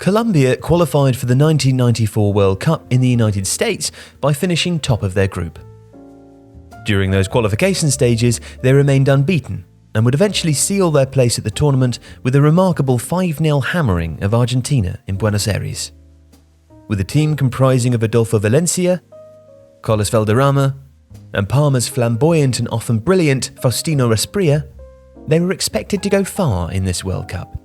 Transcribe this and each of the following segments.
Colombia qualified for the 1994 World Cup in the United States by finishing top of their group. During those qualification stages, they remained unbeaten and would eventually seal their place at the tournament with a remarkable 5-0 hammering of Argentina in Buenos Aires. With a team comprising of Adolfo Valencia, Carlos Valderrama, and Parma's flamboyant and often brilliant Faustino Asprilla, they were expected to go far in this World Cup.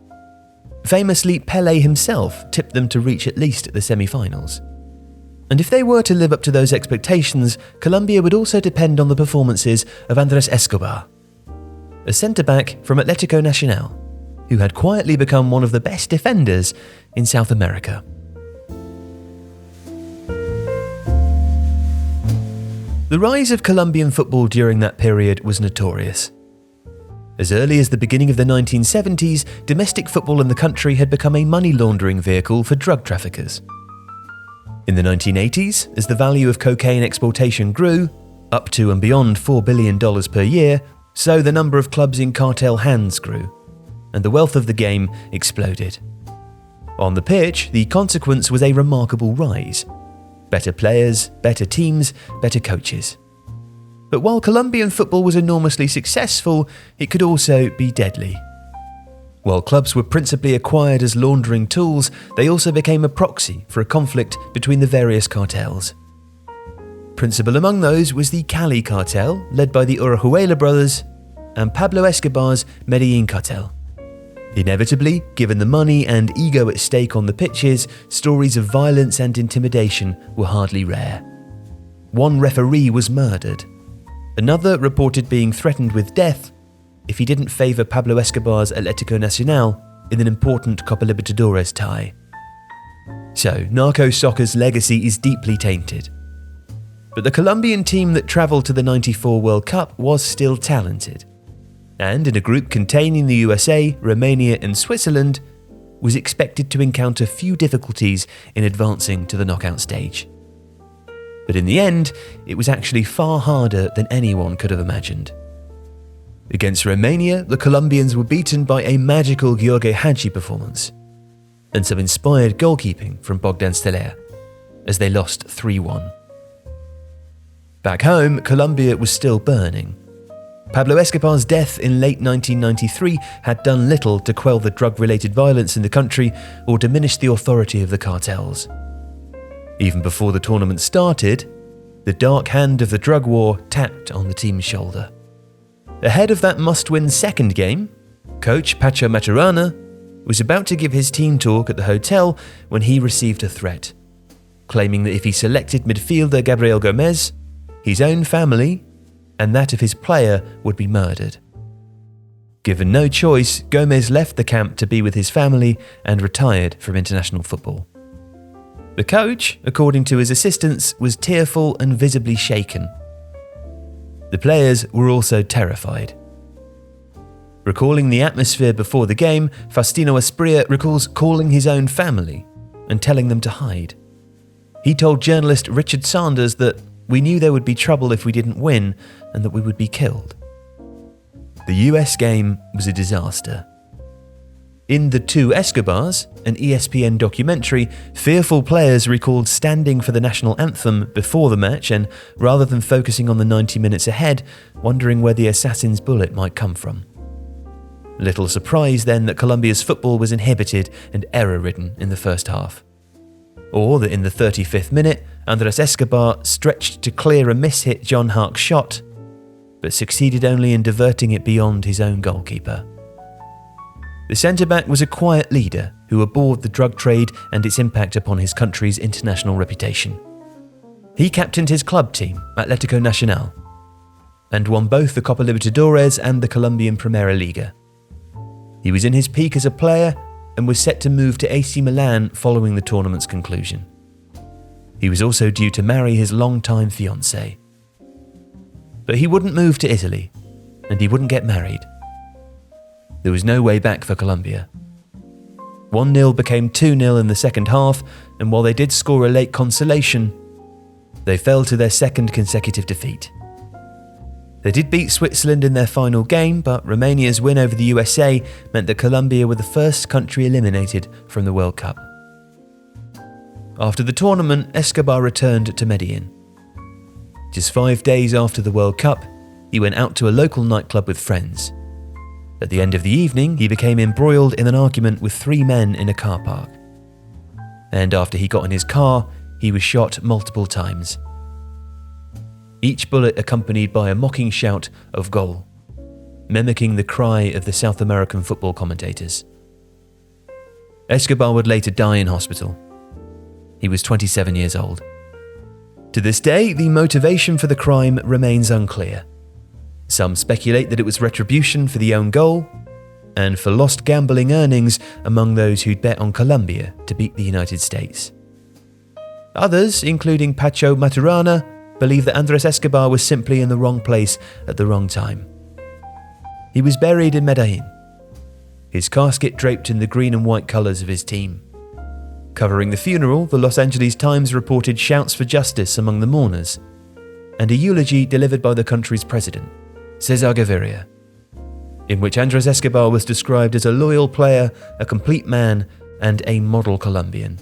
Famously, Pelé himself tipped them to reach at least the semi-finals. And if they were to live up to those expectations, Colombia would also depend on the performances of Andres Escobar, a centre-back from Atlético Nacional, who had quietly become one of the best defenders in South America. The rise of Colombian football during that period was notorious. As early as the beginning of the 1970s, domestic football in the country had become a money laundering vehicle for drug traffickers. In the 1980s, as the value of cocaine exportation grew, up to and beyond $4 billion per year, so the number of clubs in cartel hands grew, and the wealth of the game exploded. On the pitch, the consequence was a remarkable rise. Better players, better teams, better coaches. But while Colombian football was enormously successful, it could also be deadly. While clubs were principally acquired as laundering tools, they also became a proxy for a conflict between the various cartels. Principal among those was the Cali cartel, led by the Orejuela brothers, and Pablo Escobar's Medellin cartel. Inevitably, given the money and ego at stake on the pitches, stories of violence and intimidation were hardly rare. One referee was murdered. Another reported being threatened with death if he didn't favour Pablo Escobar's Atlético Nacional in an important Copa Libertadores tie. So, narco soccer's legacy is deeply tainted. But the Colombian team that travelled to the '94 World Cup was still talented, and in a group containing the USA, Romania and Switzerland, was expected to encounter few difficulties in advancing to the knockout stage. But in the end, it was actually far harder than anyone could have imagined. Against Romania, the Colombians were beaten by a magical Gheorghe Hagi performance and some inspired goalkeeping from Bogdan Steler, as they lost 3-1. Back home, Colombia was still burning. Pablo Escobar's death in late 1993 had done little to quell the drug-related violence in the country or diminish the authority of the cartels. Even before the tournament started, the dark hand of the drug war tapped on the team's shoulder. Ahead of that must-win second game, coach Pacho Maturana was about to give his team talk at the hotel when he received a threat, claiming that if he selected midfielder Gabriel Gomez, his own family and that of his player would be murdered. Given no choice, Gomez left the camp to be with his family and retired from international football. The coach, according to his assistants, was tearful and visibly shaken. The players were also terrified. Recalling the atmosphere before the game, Faustino Asprilla recalls calling his own family and telling them to hide. He told journalist Richard Sanders that we knew there would be trouble if we didn't win and that we would be killed. The US game was a disaster. In The Two Escobars, an ESPN documentary, fearful players recalled standing for the national anthem before the match and, rather than focusing on the 90 minutes ahead, wondering where the assassin's bullet might come from. Little surprise then that Colombia's football was inhibited and error-ridden in the first half. Or that in the 35th minute, Andres Escobar stretched to clear a miss-hit John Harkes shot, but succeeded only in diverting it beyond his own goalkeeper. The centre-back was a quiet leader who abhorred the drug trade and its impact upon his country's international reputation. He captained his club team, Atlético Nacional, and won both the Copa Libertadores and the Colombian Primera Liga. He was in his peak as a player and was set to move to AC Milan following the tournament's conclusion. He was also due to marry his longtime fiancée. But he wouldn't move to Italy, and he wouldn't get married. There was no way back for Colombia. 1-0 became 2-0 in the second half, and while they did score a late consolation, they fell to their second consecutive defeat. They did beat Switzerland in their final game, but Romania's win over the USA meant that Colombia were the first country eliminated from the World Cup, After the tournament, Escobar returned to Medellin. Just 5 days after the World Cup, he went out to a local nightclub with friends. At the end of the evening, he became embroiled in an argument with 3 men in a car park. And after he got in his car, he was shot multiple times. Each bullet accompanied by a mocking shout of "Goal," mimicking the cry of the South American football commentators. Escobar would later die in hospital. He was 27 years old. To this day, the motivation for the crime remains unclear. Some speculate that it was retribution for the own goal, and for lost gambling earnings among those who'd bet on Colombia to beat the United States. Others, including Pacho Maturana, believe that Andres Escobar was simply in the wrong place at the wrong time. He was buried in Medellin, his casket draped in the green and white colours of his team. Covering the funeral, the Los Angeles Times reported shouts for justice among the mourners, and a eulogy delivered by the country's president, Cesar Gaviria, in which Andres Escobar was described as a loyal player, a complete man, and a model Colombian.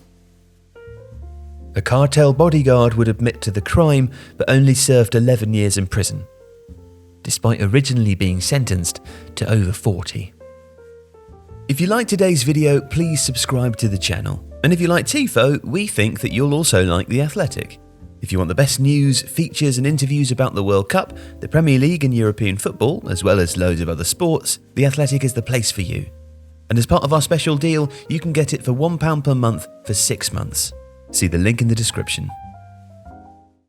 A cartel bodyguard would admit to the crime, but only served 11 years in prison, despite originally being sentenced to over 40. If you liked today's video, please subscribe to the channel. And if you like Tifo, we think that you'll also like The Athletic. If you want the best news, features and interviews about the World Cup, the Premier League and European football, as well as loads of other sports, The Athletic is the place for you. And as part of our special deal, you can get it for £1 per month for 6 months. See the link in the description.